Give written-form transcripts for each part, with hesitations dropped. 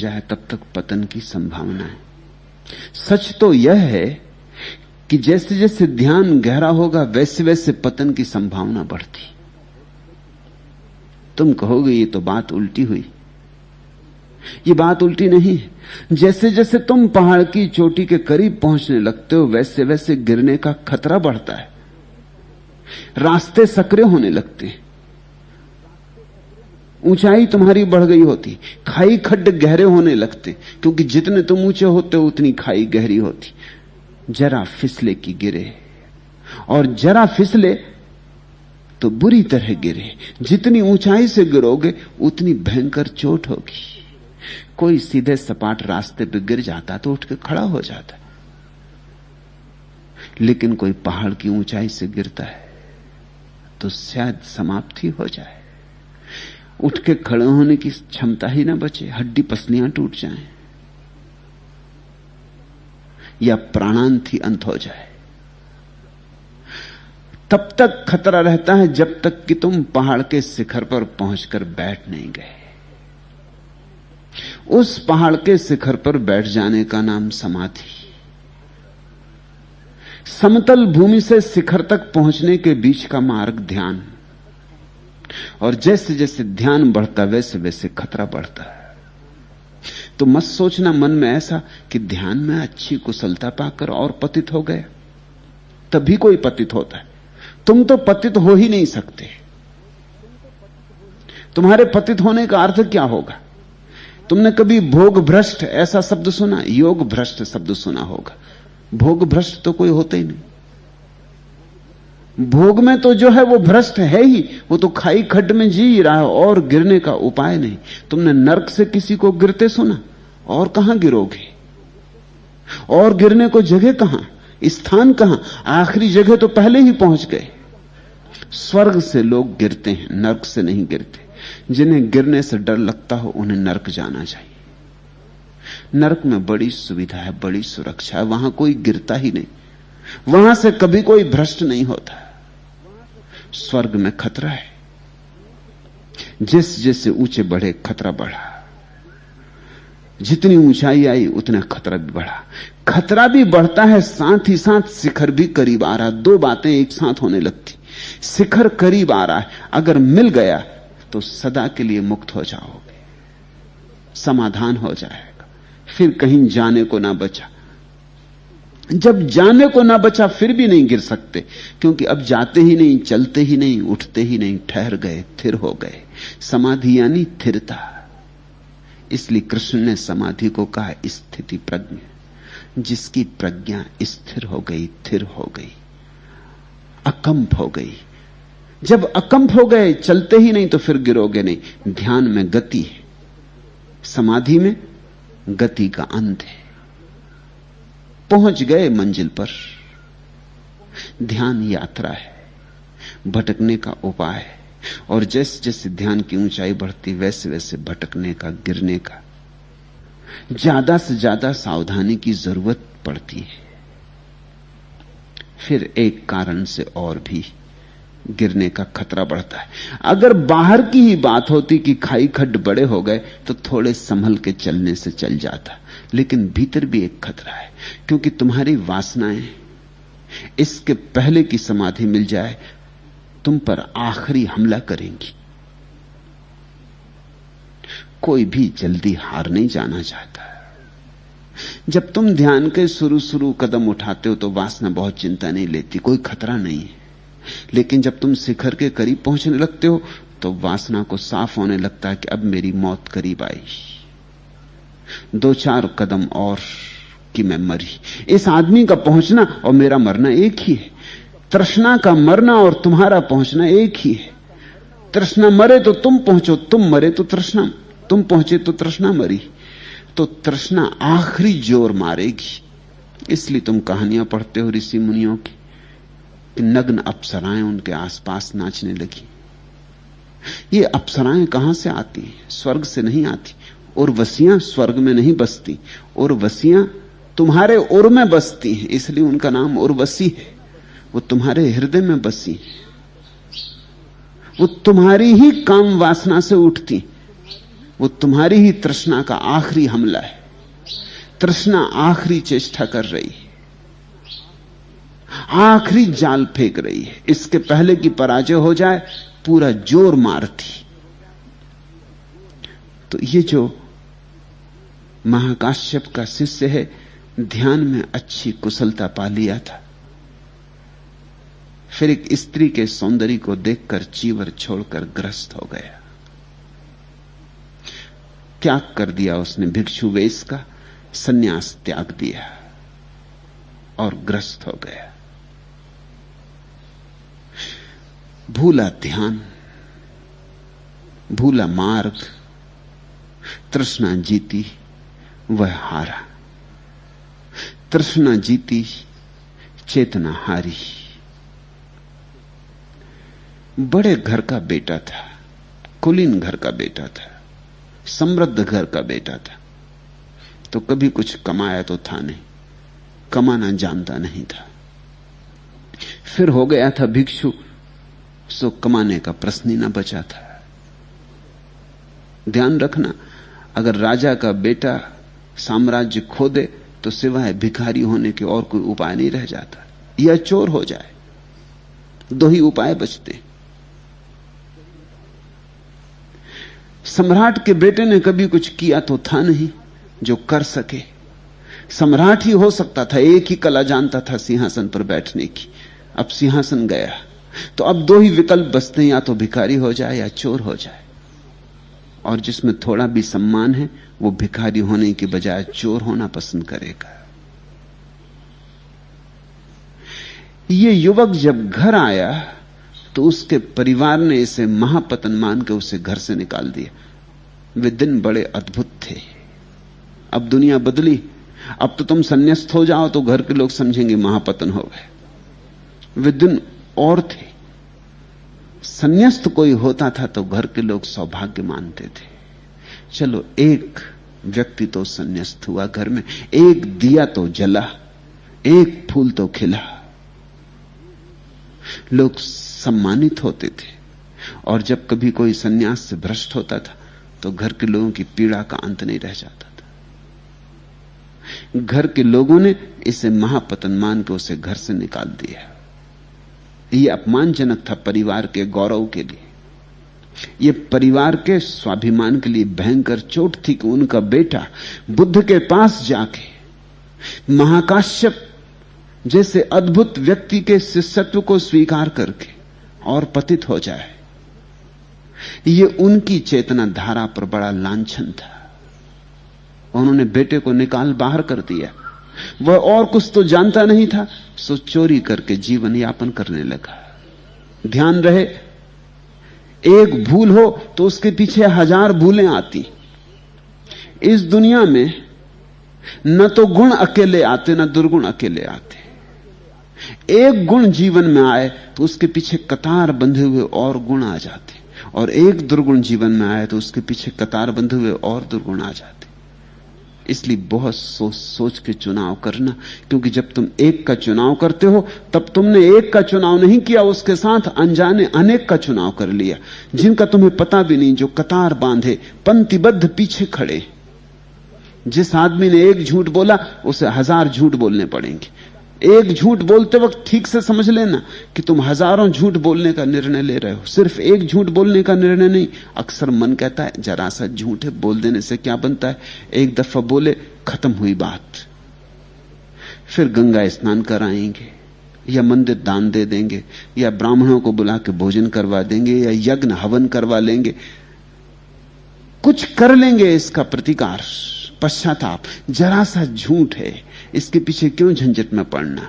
जाए तब तक पतन की संभावना है। सच तो यह है कि जैसे जैसे ध्यान गहरा होगा वैसे वैसे पतन की संभावना बढ़ती। तुम कहोगे ये तो बात उल्टी हुई। ये बात उल्टी नहीं है। जैसे जैसे तुम पहाड़ की चोटी के करीब पहुंचने लगते हो वैसे वैसे गिरने का खतरा बढ़ता है। रास्ते सक्रिय होने लगते हैं, ऊंचाई तुम्हारी बढ़ गई होती, खाई खड्ड गहरे होने लगते, क्योंकि जितने तुम ऊंचे होते हो उतनी खाई गहरी होती। जरा फिसले की गिरे, और जरा फिसले तो बुरी तरह गिरे। जितनी ऊंचाई से गिरोगे उतनी भयंकर चोट होगी। कोई सीधे सपाट रास्ते पे गिर जाता तो उठ के खड़ा हो जाता, लेकिन कोई पहाड़ की ऊंचाई से गिरता है तो शायद समाप्ति हो जाए, उठ के खड़े होने की क्षमता ही ना बचे, हड्डी पसलियां टूट जाएं या प्राणांत ही अंत हो जाए। तब तक खतरा रहता है जब तक कि तुम पहाड़ के शिखर पर पहुंचकर बैठ नहीं गए। उस पहाड़ के शिखर पर बैठ जाने का नाम समाधि। समतल भूमि से शिखर तक पहुंचने के बीच का मार्ग ध्यान, और जैसे जैसे ध्यान बढ़ता वैसे वैसे खतरा बढ़ता है। तो मत सोचना मन में ऐसा कि ध्यान में अच्छी कुशलता पाकर और पतित हो गया, तभी कोई पतित होता है। तुम तो पतित हो ही नहीं सकते। तुम्हारे पतित होने का अर्थ क्या होगा? तुमने कभी भोग भ्रष्ट ऐसा शब्द सुना? योग भ्रष्ट शब्द सुना होगा। भोग भ्रष्ट तो कोई होता ही नहीं। भोग में तो जो है वो भ्रष्ट है ही, वो तो खाई खड्ड में जी रहा है और गिरने का उपाय नहीं। तुमने नरक से किसी को गिरते सुना? और कहां गिरोगे? और गिरने को जगह कहां, स्थान कहां? आखिरी जगह तो पहले ही पहुंच गए। स्वर्ग से लोग गिरते हैं, नरक से नहीं गिरते। जिन्हें गिरने से डर लगता हो उन्हें नरक जाना चाहिए। नरक में बड़ी सुविधा है, बड़ी सुरक्षा है, वहां कोई गिरता ही नहीं, वहां से कभी कोई भ्रष्ट नहीं होता। स्वर्ग में खतरा है, जिस जैसे ऊंचे बढ़े खतरा बढ़ा, जितनी ऊंचाई आई उतना खतरा भी बढ़ा। खतरा भी बढ़ता है, साथ ही साथ शिखर भी करीब आ रहा। दो बातें एक साथ होने लगती। शिखर करीब आ रहा है, अगर मिल गया तो सदा के लिए मुक्त हो जाओगे, समाधान हो जाएगा, फिर कहीं जाने को ना बचा। जब जाने को ना बचा फिर भी नहीं गिर सकते, क्योंकि अब जाते ही नहीं, चलते ही नहीं, उठते ही नहीं, ठहर गए, स्थिर हो गए। समाधि यानी स्थिरता। इसलिए कृष्ण ने समाधि को कहा स्थिति प्रज्ञा। जिसकी प्रज्ञा स्थिर हो गई, स्थिर हो गई, अकंप हो गई। जब अकंप हो गए, चलते ही नहीं, तो फिर गिरोगे नहीं। ध्यान में गति है, समाधि में गति का अंत है। पहुंच गए मंजिल पर। ध्यान यात्रा है, भटकने का उपाय है, और जैसे जैसे ध्यान की ऊंचाई बढ़ती वैसे वैसे भटकने का, गिरने का ज्यादा से ज्यादा सावधानी की जरूरत पड़ती है। फिर एक कारण से और भी गिरने का खतरा बढ़ता है। अगर बाहर की ही बात होती कि खाई खड्ड बड़े हो गए तो थोड़े संभल के चलने से चल जाता, लेकिन भीतर भी एक खतरा है, क्योंकि तुम्हारी वासनाएं इसके पहले की समाधि मिल जाए तुम पर आखिरी हमला करेंगी। कोई भी जल्दी हार नहीं जाना चाहता। जब तुम ध्यान के शुरू कदम उठाते हो तो वासना बहुत चिंता नहीं लेती, कोई खतरा नहीं है। लेकिन जब तुम शिखर के करीब पहुंचने लगते हो तो वासना को साफ होने लगता है कि अब मेरी मौत करीब आई, 2-4 कदम और कि मैं मरी। इस आदमी का पहुंचना और मेरा मरना एक ही है। तृष्णा का मरना और तुम्हारा पहुंचना एक ही है। तृष्णा मरे तो तुम पहुंचो, तुम मरे तो तृष्णा, तुम पहुंचे तो तृष्णा मरी। तो तृष्णा आखिरी जोर मारेगी। इसलिए तुम कहानियां पढ़ते हो ऋषि मुनियों की कि नग्न अप्सराएं उनके आसपास नाचने लगी। ये अप्सराएं कहां से आती हैं? स्वर्ग से नहीं आती। उर्वशियां स्वर्ग में नहीं बसती, उर्वशियां तुम्हारे उर में बसती हैं, इसलिए उनका नाम उर्वशी है। वो तुम्हारे हृदय में बसी, वो तुम्हारी ही काम वासना से उठती, वो तुम्हारी ही तृष्णा का आखिरी हमला है। तृष्णा आखिरी चेष्टा कर रही है, आखिरी जाल फेंक रही है। इसके पहले कि पराजय हो जाए पूरा जोर मारती। तो ये जो महाकाश्यप का शिष्य है, ध्यान में अच्छी कुशलता पा लिया था, फिर एक स्त्री के सौंदर्य को देखकर चीवर छोड़कर ग्रस्त हो गया। त्याग कर दिया उसने भिक्षु वेश का, सन्यास त्याग दिया और ग्रस्त हो गया। भूला ध्यान, भूला मार्ग, तृष्णा जीती, वह हारा। तृष्णा जीती, चेतना हारी। बड़े घर का बेटा था, कुलीन घर का बेटा था, समृद्ध घर का बेटा था, तो कभी कुछ कमाया तो था नहीं, कमाना जानता नहीं था। फिर हो गया था भिक्षु, सो कमाने का प्रश्न ही ना बचा था। ध्यान रखना, अगर राजा का बेटा साम्राज्य खो दे तो सिवाय भिखारी होने के और कोई उपाय नहीं रह जाता, या चोर हो जाए, दो ही उपाय बचते। सम्राट के बेटे ने कभी कुछ किया तो था नहीं जो कर सके। सम्राट ही हो सकता था, एक ही कला जानता था सिंहासन पर बैठने की। अब सिंहासन गया तो अब दो ही विकल्प बचते हैं, या तो भिखारी हो जाए या चोर हो जाए। और जिसमें थोड़ा भी सम्मान है वो भिखारी होने की बजाय चोर होना पसंद करेगा। ये युवक जब घर आया तो उसके परिवार ने इसे महापतन मान के उसे घर से निकाल दिया। वे दिन बड़े अद्भुत थे। अब दुनिया बदली, अब तो तुम संन्यास्त हो जाओ तो घर के लोग समझेंगे महापतन हो गए। वे दिन और थे। संन्यास्त कोई होता था तो घर के लोग सौभाग्य मानते थे। चलो एक व्यक्ति तो संन्यास्त हुआ घर में, एक दिया तो जला, एक फूल तो खिला। लोग सम्मानित होते थे। और जब कभी कोई सन्यास से भ्रष्ट होता था तो घर के लोगों की पीड़ा का अंत नहीं रह जाता था। घर के लोगों ने इसे महापतन मान के उसे घर से निकाल दिया। यह अपमानजनक था परिवार के गौरव के लिए, यह परिवार के स्वाभिमान के लिए भयंकर चोट थी कि उनका बेटा बुद्ध के पास जाके महाकाश्यप जैसे अद्भुत व्यक्ति के शिष्यत्व को स्वीकार करके और पतित हो जाए। यह उनकी चेतना धारा पर बड़ा लांछन था। उन्होंने बेटे को निकाल बाहर कर दिया। वह और कुछ तो जानता नहीं था, सो चोरी करके जीवन यापन करने लगा। ध्यान रहे, एक भूल हो तो उसके पीछे 1000 भूलें आती। इस दुनिया में न तो गुण अकेले आते, न दुर्गुण अकेले आते। एक गुण जीवन में आए तो उसके पीछे कतार बंधे हुए और गुण आ जाते, और एक दुर्गुण जीवन में आए तो उसके पीछे कतार बंधे हुए और दुर्गुण आ जाते। इसलिए बहुत सोच सोच के चुनाव करना, क्योंकि जब तुम एक का चुनाव करते हो तब तुमने एक का चुनाव नहीं किया, उसके साथ अनजाने अनेक का चुनाव कर लिया, जिनका तुम्हें पता भी नहीं, जो कतार बांधे पंक्तिबद्ध पीछे खड़े। जिस आदमी ने एक झूठ बोला उसे 1000 झूठ बोलने पड़ेंगे। एक झूठ बोलते वक्त ठीक से समझ लेना कि तुम हजारों झूठ बोलने का निर्णय ले रहे हो, सिर्फ एक झूठ बोलने का निर्णय नहीं। अक्सर मन कहता है जरा सा झूठ है, बोल देने से क्या बनता है, एक दफा बोले खत्म हुई बात। फिर गंगा स्नान कराएंगे, या मंदिर दान दे देंगे, या ब्राह्मणों को बुला के भोजन करवा देंगे, या यज्ञ हवन करवा लेंगे, कुछ कर लेंगे इसका प्रतिकार, पश्चाताप। जरा सा झूठ है, इसके पीछे क्यों झंझट में पड़ना।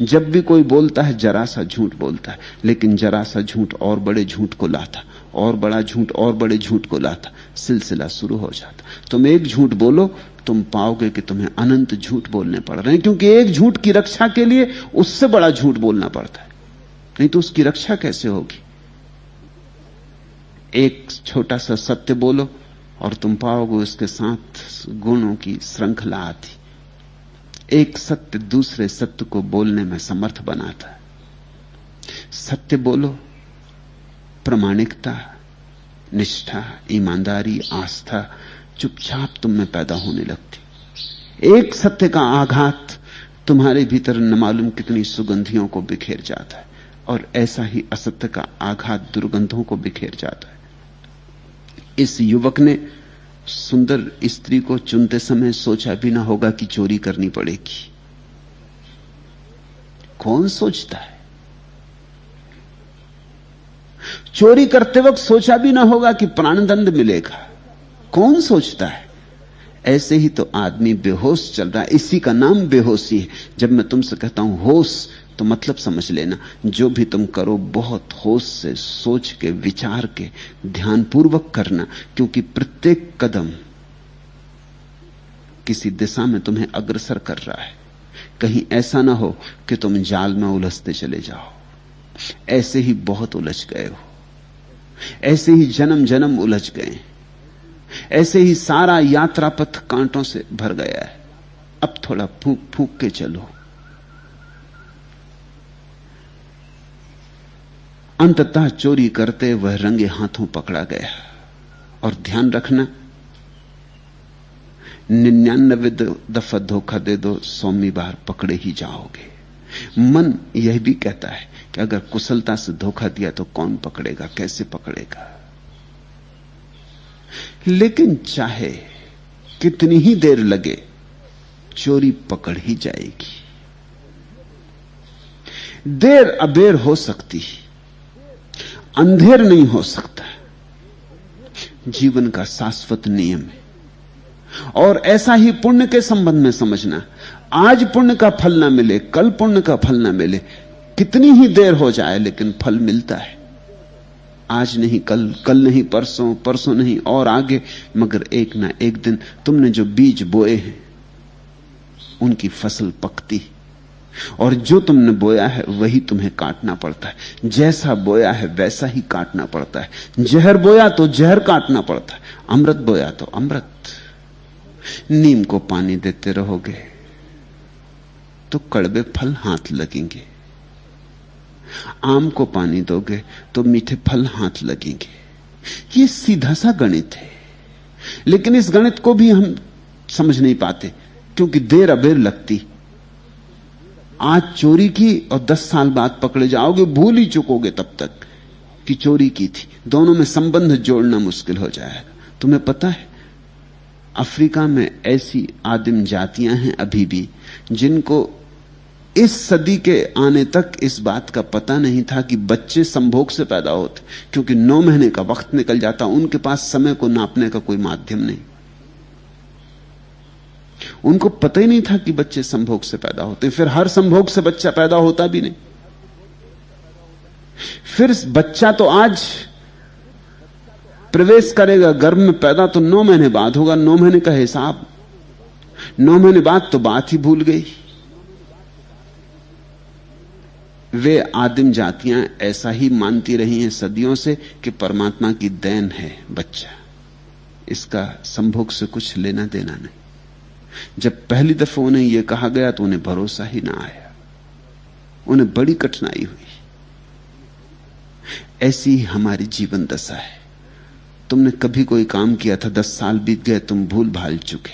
जब भी कोई बोलता है जरा सा झूठ बोलता है, लेकिन जरा सा झूठ और बड़े झूठ को लाता, और बड़ा झूठ और बड़े झूठ को लाता, सिलसिला शुरू हो जाता। तुम एक झूठ बोलो, तुम पाओगे कि तुम्हें अनंत झूठ बोलने पड़ रहे हैं, क्योंकि एक झूठ की रक्षा के लिए उससे बड़ा झूठ बोलना पड़ता है, नहीं तो उसकी रक्षा कैसे होगी। एक छोटा सा सत्य बोलो और तुम पाओगे उसके साथ गुणों की श्रृंखला आती। एक सत्य दूसरे सत्य को बोलने में समर्थ बनाता है। सत्य बोलो, प्रामाणिकता, निष्ठा, ईमानदारी, आस्था चुपचाप तुम में पैदा होने लगती। एक सत्य का आघात तुम्हारे भीतर न मालूम कितनी सुगंधियों को बिखेर जाता है, और ऐसा ही असत्य का आघात दुर्गंधों को बिखेर जाता है। इस युवक ने सुंदर स्त्री को चुनते समय सोचा भी ना होगा कि चोरी करनी पड़ेगी। कौन सोचता है? चोरी करते वक्त सोचा भी ना होगा कि प्राणदंड मिलेगा। कौन सोचता है? ऐसे ही तो आदमी बेहोश चल रहा है। इसी का नाम बेहोशी है। जब मैं तुमसे कहता हूं होश, तो मतलब समझ लेना, जो भी तुम करो बहुत होश से, सोच के, विचार के, ध्यानपूर्वक करना, क्योंकि प्रत्येक कदम किसी दिशा में तुम्हें अग्रसर कर रहा है। कहीं ऐसा ना हो कि तुम जाल में उलझते चले जाओ। ऐसे ही बहुत उलझ गए हो, ऐसे ही जन्म जन्म उलझ गए, ऐसे ही सारा यात्रा पथ कांटों से भर गया है। अब थोड़ा फूंक फूंक के चलो। अंततः चोरी करते वह रंगे हाथों पकड़ा गया। और ध्यान रखना, 99 दफा धोखा दे दो, 100वीं बार पकड़े ही जाओगे। मन यह भी कहता है कि अगर कुशलता से धोखा दिया तो कौन पकड़ेगा, कैसे पकड़ेगा। लेकिन चाहे कितनी ही देर लगे, चोरी पकड़ ही जाएगी। देर अबेर हो सकती, अंधेर नहीं हो सकता। जीवन का शाश्वत नियम है। और ऐसा ही पुण्य के संबंध में समझना। आज पुण्य का फल ना मिले, कल पुण्य का फल ना मिले, कितनी ही देर हो जाए, लेकिन फल मिलता है। आज नहीं कल, कल नहीं परसों, परसों नहीं और आगे, मगर एक ना एक दिन तुमने जो बीज बोए हैं उनकी फसल पकती, और जो तुमने बोया है वही तुम्हें काटना पड़ता है। जैसा बोया है वैसा ही काटना पड़ता है। जहर बोया तो जहर काटना पड़ता है, अमृत बोया तो अमृत। नीम को पानी देते रहोगे तो कड़वे फल हाथ लगेंगे, आम को पानी दोगे तो मीठे फल हाथ लगेंगे। ये सीधा सा गणित है, लेकिन इस गणित को भी हम समझ नहीं पाते, क्योंकि देर अबेर लगती। आज चोरी की और 10 साल बाद पकड़े जाओगे, भूल ही चुकोगे तब तक कि चोरी की थी। दोनों में संबंध जोड़ना मुश्किल हो जाएगा। तुम्हें पता है, अफ्रीका में ऐसी आदिम जातियां हैं अभी भी जिनको इस सदी के आने तक इस बात का पता नहीं था कि बच्चे संभोग से पैदा होते, क्योंकि 9 महीने का वक्त निकल जाता। उनके पास समय को नापने का कोई माध्यम नहीं। उनको पता ही नहीं था कि बच्चे संभोग से पैदा होते। फिर हर संभोग से बच्चा पैदा होता भी नहीं। फिर बच्चा तो आज प्रवेश करेगा गर्भ में, पैदा तो 9 महीने बाद होगा। 9 महीने का हिसाब, 9 महीने बाद तो बात ही भूल गई। वे आदिम जातियां ऐसा ही मानती रही हैं सदियों से कि परमात्मा की देन है बच्चा, इसका संभोग से कुछ लेना देना नहीं। जब पहली दफा उन्हें यह कहा गया तो उन्हें भरोसा ही ना आया, उन्हें बड़ी कठिनाई हुई। ऐसी ही हमारी जीवन दशा है। तुमने कभी कोई काम किया था, 10 साल बीत गए, तुम भूल भाल चुके,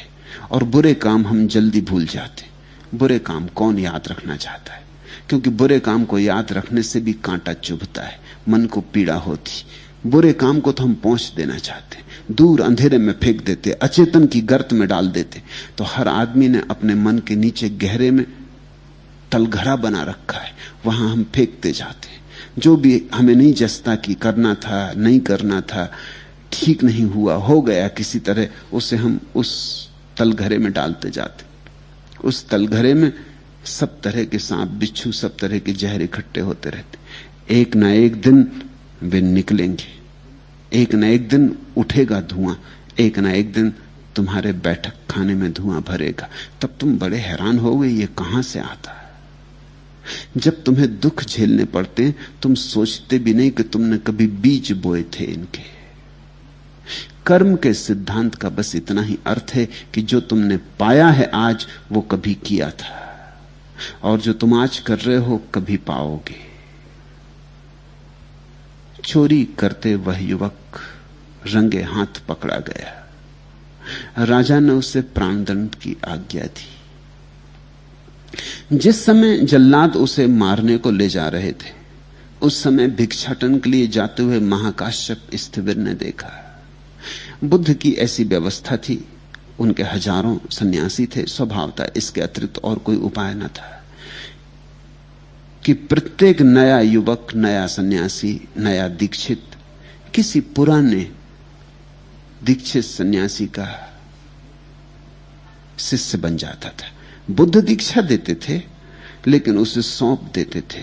और बुरे काम हम जल्दी भूल जाते। बुरे काम कौन याद रखना चाहता है? क्योंकि बुरे काम को याद रखने से भी कांटा चुभता है, मन को पीड़ा होती। बुरे काम को तो हम पहुंच देना चाहते, दूर अंधेरे में फेंक देते, अचेतन की गर्त में डाल देते। तो हर आदमी ने अपने मन के नीचे गहरे में तलघरा बना रखा है, वहां हम फेंकते जाते। जो भी हमें नहीं जसता कि करना था, नहीं करना था, ठीक नहीं हुआ, हो गया किसी तरह, उसे हम उस तलघरे में डालते जाते। उस तलघरे में सब तरह के सांप बिच्छू, सब तरह के जहर इकट्ठे होते रहते। एक ना एक दिन वे निकलेंगे, एक ना एक दिन उठेगा धुआं, एक ना एक दिन तुम्हारे बैठक खाने में धुआं भरेगा। तब तुम बड़े हैरान होगे ये कहां से आता है। जब तुम्हें दुख झेलने पड़ते हैं, तुम सोचते भी नहीं कि तुमने कभी बीज बोए थे इनके। कर्म के सिद्धांत का बस इतना ही अर्थ है कि जो तुमने पाया है आज, वो कभी किया था, और जो तुम आज कर रहे हो कभी पाओगे। चोरी करते वह युवक रंगे हाथ पकड़ा गया। राजा ने उसे प्राणदंड की आज्ञा दी। जिस समय जल्लाद उसे मारने को ले जा रहे थे, उस समय भिक्षाटन के लिए जाते हुए महाकाश्यप स्थिविर ने देखा। बुद्ध की ऐसी व्यवस्था थी, उनके हजारों सन्यासी थे, स्वभाव था, इसके अतिरिक्त और कोई उपाय न था कि प्रत्येक नया युवक, नया सन्यासी, नया दीक्षित किसी पुराने दीक्षित सन्यासी का शिष्य बन जाता था। बुद्ध दीक्षा देते थे, लेकिन उसे सौंप देते थे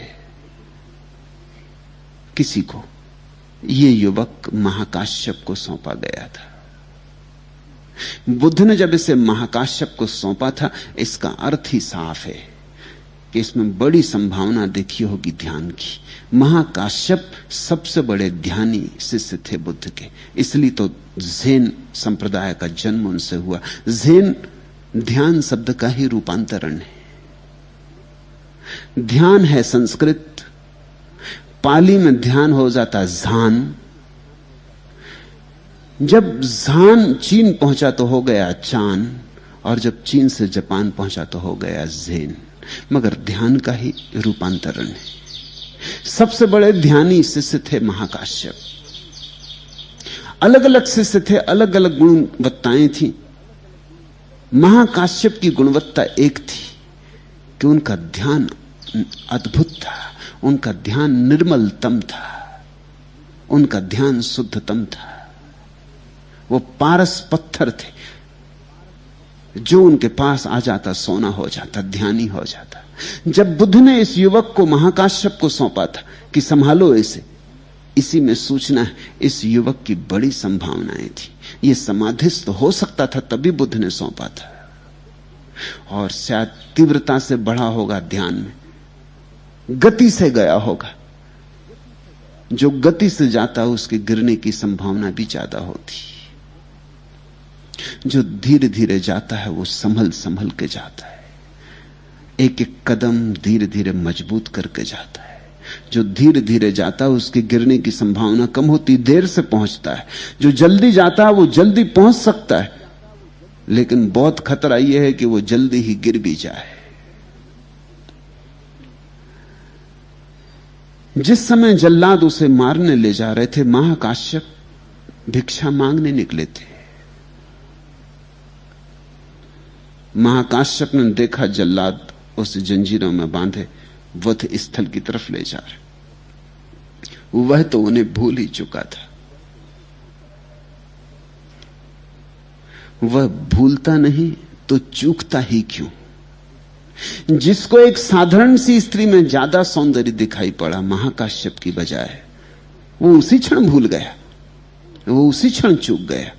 किसी को। यह युवक महाकाश्यप को सौंपा गया था। बुद्ध ने जब इसे महाकाश्यप को सौंपा था, इसका अर्थ ही साफ है कि इसमें बड़ी संभावना देखी होगी ध्यान की। महाकाश्यप सबसे बड़े ध्यानी शिष्य थे बुद्ध के, इसलिए तो ज़ेन संप्रदाय का जन्म उनसे हुआ। ज़ेन ध्यान शब्द का ही रूपांतरण है। ध्यान है संस्कृत, पाली में ध्यान हो जाता झान। जब झान चीन पहुंचा तो हो गया चान, और जब चीन से जापान पहुंचा तो हो गया ज़ेन। मगर ध्यान का ही रूपांतरण है। सबसे बड़े ध्यानी शिष्य थे महाकाश्यप। अलग अलग शिष्य थे, अलग अलग गुणवत्ताएं थी। महाकाश्यप की गुणवत्ता एक थी कि उनका ध्यान अद्भुत था, उनका ध्यान निर्मलतम था, उनका ध्यान शुद्धतम था। वो पारस पत्थर थे, जो उनके पास आ जाता सोना हो जाता, ध्यानी हो जाता। जब बुद्ध ने इस युवक को महाकाश्यप को सौंपा था कि संभालो इसे, इसी में सूचना है इस युवक की बड़ी संभावनाएं थी। यह समाधिस्थ हो सकता था, तभी बुद्ध ने सौंपा था। और शायद तीव्रता से बढ़ा होगा ध्यान में, गति से गया होगा। जो गति से जाता उसके गिरने की संभावना भी ज्यादा होती। जो धीरे धीरे जाता है वो संभल संभल के जाता है, एक एक कदम धीरे धीरे मजबूत करके जाता है। जो धीरे धीरे जाता है उसके गिरने की संभावना कम होती, देर से पहुंचता है। जो जल्दी जाता है वो जल्दी पहुंच सकता है, लेकिन बहुत खतरा यह है कि वो जल्दी ही गिर भी जाए। जिस समय जल्लाद उसे मारने ले जा रहे थे, महाकाश्यप भिक्षा मांगने निकले थे। महाकाश्यप ने देखा जल्लाद उसे जंजीरों में बांधे वध स्थल की तरफ ले जा रहे। वह तो उन्हें भूल ही चुका था। वह भूलता नहीं तो चूकता ही क्यों? जिसको एक साधारण सी स्त्री में ज्यादा सौंदर्य दिखाई पड़ा महाकाश्यप की बजाय, वो उसी क्षण भूल गया, वो उसी क्षण चूक गया।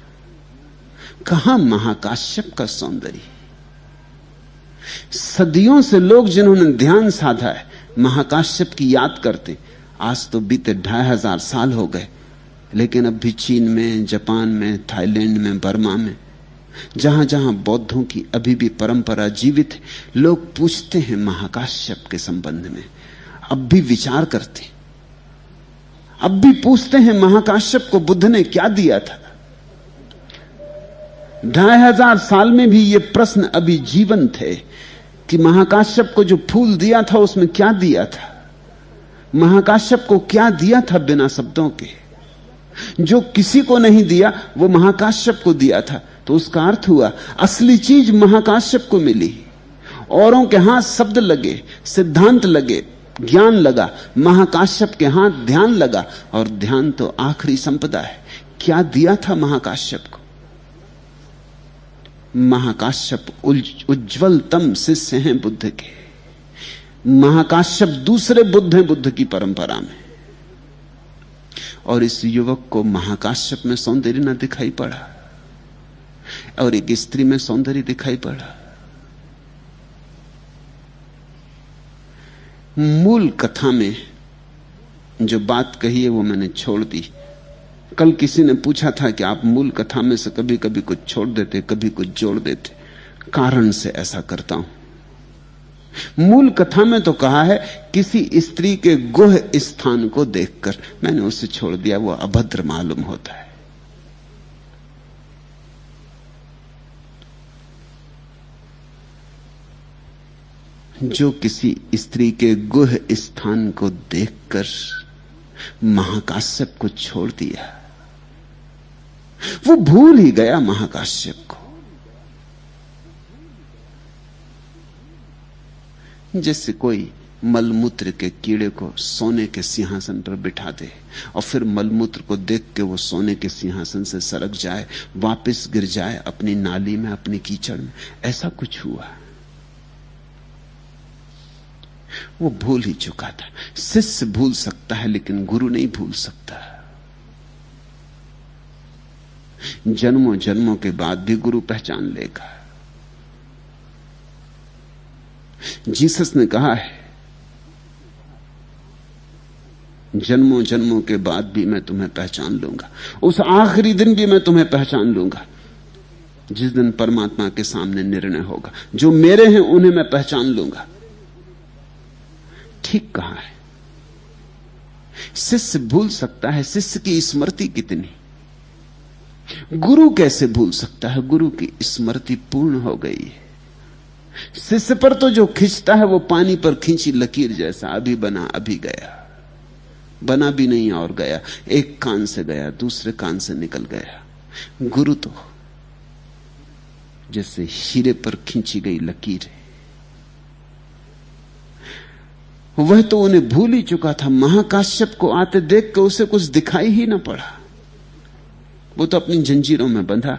कहां महाकाश्यप का सौंदर्य? सदियों से लोग जिन्होंने ध्यान साधा है महाकाश्यप की याद करते। आज तो बीते 2500 साल हो गए, लेकिन अब भी चीन में, जापान में, थाईलैंड में, बर्मा में, जहां जहां बौद्धों की अभी भी परंपरा जीवित है, लोग पूछते हैं महाकाश्यप के संबंध में। अब भी विचार करते, अब भी पूछते हैं महाकाश्यप को बुद्ध ने क्या दिया था। 2500 साल में भी ये प्रश्न अभी जीवंत है कि महाकाश्यप को जो फूल दिया था उसमें क्या दिया था, महाकाश्यप को क्या दिया था बिना शब्दों के। जो किसी को नहीं दिया वो महाकाश्यप को दिया था। तो उसका अर्थ हुआ असली चीज महाकाश्यप को मिली। औरों के हाथ शब्द लगे, सिद्धांत लगे, ज्ञान लगा, महाकाश्यप के हाथ ध्यान लगा। और ध्यान तो आखिरी संपदा है। क्या दिया था महाकाश्यप को? महाकाश्यप उज्ज्वलतम शिष्य हैं बुद्ध के। महाकाश्यप दूसरे बुद्ध हैं बुद्ध की परंपरा में। और इस युवक को महाकाश्यप में सौंदर्य न दिखाई पड़ा और एक स्त्री में सौंदर्य दिखाई पड़ा। मूल कथा में जो बात कही है वो मैंने छोड़ दी। कल किसी ने पूछा था कि आप मूल कथा में से कभी कभी कुछ छोड़ देते, कभी कुछ जोड़ देते। कारण से ऐसा करता हूं। मूल कथा में तो कहा है किसी स्त्री के गुह स्थान को देखकर, मैंने उसे छोड़ दिया, वो अभद्र मालूम होता है। जो किसी स्त्री के गुह स्थान को देखकर महाकाश्यप को छोड़ दिया, वो भूल ही गया महाकाश्यप को। जैसे कोई मलमूत्र के कीड़े को सोने के सिंहासन पर बिठा दे और फिर मलमूत्र को देख के वो सोने के सिंहासन से सरक जाए, वापस गिर जाए अपनी नाली में, अपनी कीचड़ में। ऐसा कुछ हुआ। वो भूल ही चुका था। शिष्य भूल सकता है लेकिन गुरु नहीं भूल सकता। जन्मों जन्मों के बाद भी गुरु पहचान लेगा। जीसस ने कहा है, जन्मों जन्मों के बाद भी मैं तुम्हें पहचान लूंगा। उस आखिरी दिन भी मैं तुम्हें पहचान लूंगा जिस दिन परमात्मा के सामने निर्णय होगा। जो मेरे हैं उन्हें मैं पहचान लूंगा। ठीक कहा है। शिष्य भूल सकता है, शिष्य की स्मृति कितनी। गुरु कैसे भूल सकता है? गुरु की स्मृति पूर्ण हो गई है। शिष्य पर तो जो खींचता है वो पानी पर खींची लकीर जैसा, अभी बना अभी गया, बना भी नहीं और गया। एक कान से गया दूसरे कान से निकल गया। गुरु तो जैसे हीरे पर खींची गई लकीर है। वह तो उन्हें भूल ही चुका था। महाकाश्यप को आते देख के उसे कुछ दिखाई ही ना पड़ा। वो तो अपनी जंजीरों में बंधा,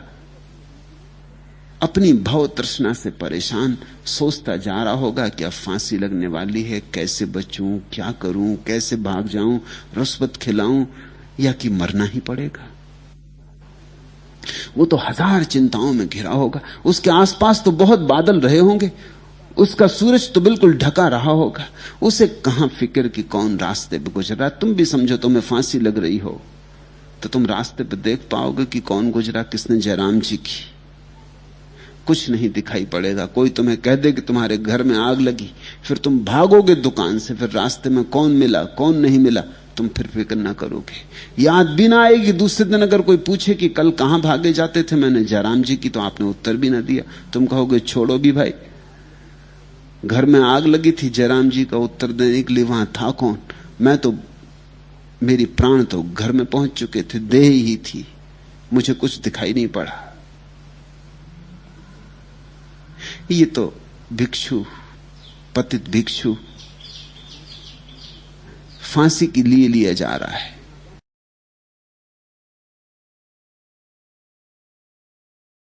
अपनी भव तृष्णा से परेशान, सोचता जा रहा होगा कि अब फांसी लगने वाली है, कैसे बचूं, क्या करूं, कैसे भाग जाऊं, रुष्वत खिलाऊं, या कि मरना ही पड़ेगा। वो तो हजार चिंताओं में घिरा होगा। उसके आसपास तो बहुत बादल रहे होंगे, उसका सूरज तो बिल्कुल ढका रहा होगा। उसे कहां फिक्र कि कौन रास्ते पे गुजरा। तुम भी समझो तुम्हें फांसी लग रही हो तो तुम रास्ते पे देख पाओगे कि कौन गुजरा, किसने जयराम जी की। कुछ नहीं दिखाई पड़ेगा। कोई तुम्हें कह दे कि तुम्हारे घर में आग लगी, फिर तुम भागोगे दुकान से, फिर रास्ते में कौन मिला कौन नहीं मिला तुम फिर फिक्र ना करोगे। याद भी ना आएगी। दूसरे दिन अगर कोई पूछे कि कल कहां भागे जाते थे, मैंने जयराम जी की, तो आपने उत्तर भी ना दिया। तुम कहोगे छोड़ो भी भाई, घर में आग लगी थी, जयराम जी का उत्तर देने के लिए वहां था कौन? मैं तो, मेरी प्राण तो घर में पहुंच चुके थे, देह ही थी, मुझे कुछ दिखाई नहीं पड़ा। ये तो भिक्षु, पतित भिक्षु फांसी के लिए लिया जा रहा है।